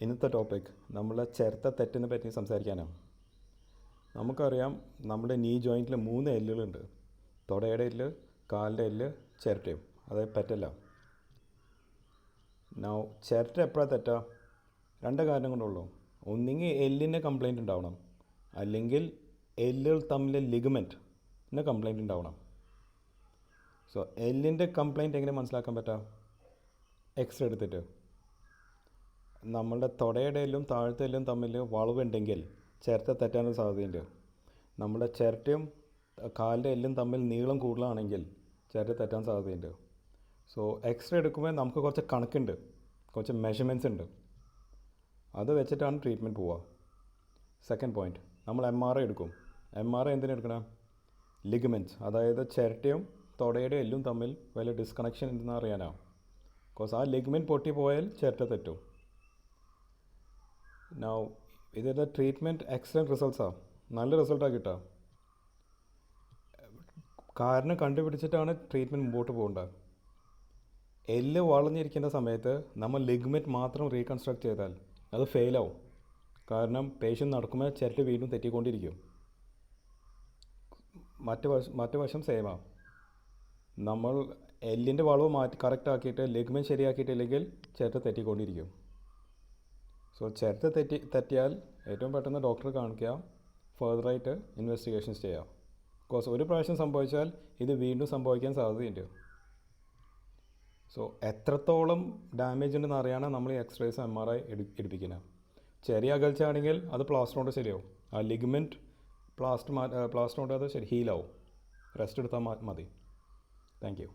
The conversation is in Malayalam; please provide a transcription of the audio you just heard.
ഇന്നത്തെ ടോപ്പിക് നമ്മളെ ചിരട്ട തെറ്റിനെ പറ്റി സംസാരിക്കാനാണ്. നമുക്കറിയാം നമ്മുടെ നീ ജോയിൻറ്റിൽ 3 എല്ലുകളുണ്ട്. തുടയുടെ എല്ല്, കാലിൻ്റെ എല്ല്, ചിരട്ടയും, അതായത് പെറ്റല്ല. ചിരട്ട എപ്പോഴാണ് തെറ്റുക? 2 കാരണം കൊണ്ടുള്ളൂ. ഒന്നുകിൽ എല്ലിൻ്റെ കംപ്ലയിൻറ്റ് ഉണ്ടാവണം, അല്ലെങ്കിൽ എല്ലുകൾ തമ്മിലെ ലിഗമെൻറ്റിന് കംപ്ലയിൻറ്റ് ഉണ്ടാവണം. സോ എല്ലിൻ്റെ കംപ്ലയിൻറ്റ് എങ്ങനെ മനസ്സിലാക്കാൻ പറ്റുക? എക്സ്റേ എടുത്തിട്ട് നമ്മളുടെ തുടയുടെ എല്ലും താഴത്തെ എല്ലും തമ്മിൽ വളവുണ്ടെങ്കിൽ ചിരട്ട തെറ്റാനൊരു സാധ്യതയുണ്ട്. നമ്മുടെ ചിരട്ടയും കാലിൻ്റെ എല്ലും തമ്മിൽ നീളം കൂടുതലാണെങ്കിൽ ചിരട്ട തെറ്റാൻ സാധ്യതയുണ്ട്. സോ എക്സ്റേ എടുക്കുമ്പോൾ നമുക്ക് കുറച്ച് കണക്കുണ്ട്, കുറച്ച് മെഷർമെൻറ്റ്സ് ഉണ്ട്. അത് വെച്ചിട്ടാണ് ട്രീറ്റ്മെൻറ്റ് പോവുക. സെക്കൻഡ് പോയിൻറ്റ്, നമ്മൾ MRI എടുക്കും. MRI എന്തിനെടുക്കണം? ലിഗമെൻറ്റ്സ്, അതായത് ചിരട്ടയും തുടയുടെ എല്ലും തമ്മിൽ വല്ല ഡിസ്കണക്ഷൻ ഉണ്ടെന്ന് അറിയാനാണ്. ബിക്കോസ് ആ ലിഗമെൻറ്റ് പൊട്ടിപ്പോയാൽ ചിരട്ട തെറ്റും. ഇതിൻ്റെ ട്രീറ്റ്മെൻറ്റ് എക്സലൻറ്റ് റിസൾട്ട്സാണ്, നല്ല റിസൾട്ടാണ് കിട്ടുക. കാരണം കണ്ടുപിടിച്ചിട്ടാണ് ട്രീറ്റ്മെൻറ്റ് മുമ്പോട്ട് പോകേണ്ടത്. എല്ല് വളഞ്ഞിരിക്കുന്ന സമയത്ത് നമ്മൾ ലിഗ്മെൻറ്റ് മാത്രം റീകൺസ്ട്രക്ട് ചെയ്താൽ അത് ഫെയിലാവും. കാരണം പേഷ്യൻ്റ് നടക്കുമ്പോൾ ചിരട്ട വീണ്ടും തെറ്റിക്കൊണ്ടിരിക്കും. മറ്റു വശം സെയിമാണ്. നമ്മൾ എല്ലിൻ്റെ വളവ് കറക്റ്റ് ആക്കിയിട്ട് ലിഗ്മെൻറ്റ് ശരിയാക്കിയിട്ടില്ലെങ്കിൽ ചിരട്ട തെറ്റിക്കൊണ്ടിരിക്കും. സോ ചിരട്ട തെറ്റിയാൽ ഏറ്റവും പെട്ടെന്ന് ഡോക്ടറെ കാണിക്കുക, ഫർദറായിട്ട് ഇൻവെസ്റ്റിഗേഷൻസ് ചെയ്യുക. ബിക്കോസ് ഒരു പ്രാവശ്യം സംഭവിച്ചാൽ ഇത് വീണ്ടും സംഭവിക്കാൻ സാധ്യതയുണ്ട്. സോ എത്രത്തോളം ഡാമേജ് ഉണ്ടെന്ന് അറിയാനാണ് നമ്മൾ ഈ എക്സ്റേസ് MRI എടുപ്പിക്കുന്നത്. ചെറിയ അകൽച്ചയാണെങ്കിൽ അത് പ്ലാസ്റ്റർ കൊണ്ട് ശരിയാവും. ആ ലിഗ്മെൻറ്റ് പ്ലാസ്റ്റർ കൊണ്ട് അത് ഹീലാവും. റെസ്റ്റ് എടുത്താൽ മതി. Thank you.